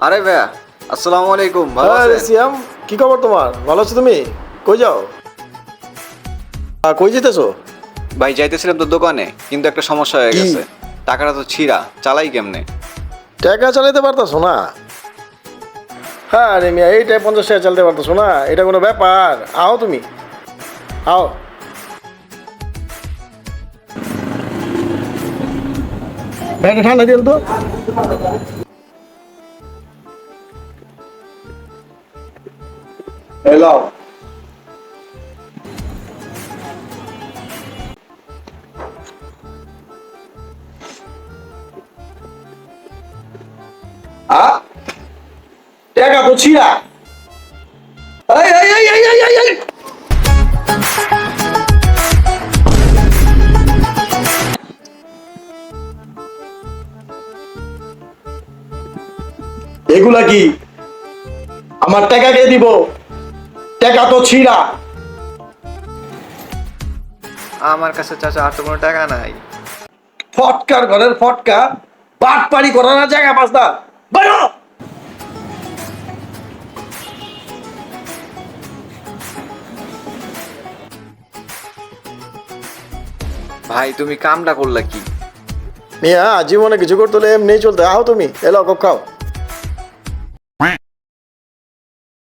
আরে ভাইয়া, আসসালামু আলাইকুম। ভালো হ্যাঁ আছেন? সিয়াম, কি খবর তোমার? ভালো আছো তুমি? কই যাও? কই যেতেছো? ভাই যাইতেছিলাম তো দোকানে, কিন্তু একটা সমস্যা হয়ে কি? গেছে। টাকাটা তো ছিঁড়া, চালাই কেমনে? টাকা চালাতে পারতাছো না? হ্যাঁ রে মিয়া, এইটাই 50 টাকা চালাতে পারতাছো না? এটা কোনো ব্যাপার? আও তুমি, আও। ব্যাগটা ঠান্ডা দিল তো। হ্যালো, টাকা তো ছিড়া। এই এই এই এই এই এই এই এগুলা কি? আমার টাকা কে দিব? টাকা তো ছিড়া। আমার কাছে চাচা আর তো কোনো টাকা নাই। ফটকার ঘরের ফটকা, বাটপাড়ি করার জায়গা পাস না। বাইরো! ভাই তুমি কামটা করলা কি? মিয়া জীবনে কিছু করতে হলে এমনি চলতে। আও তুমি, এলো কপ খাও।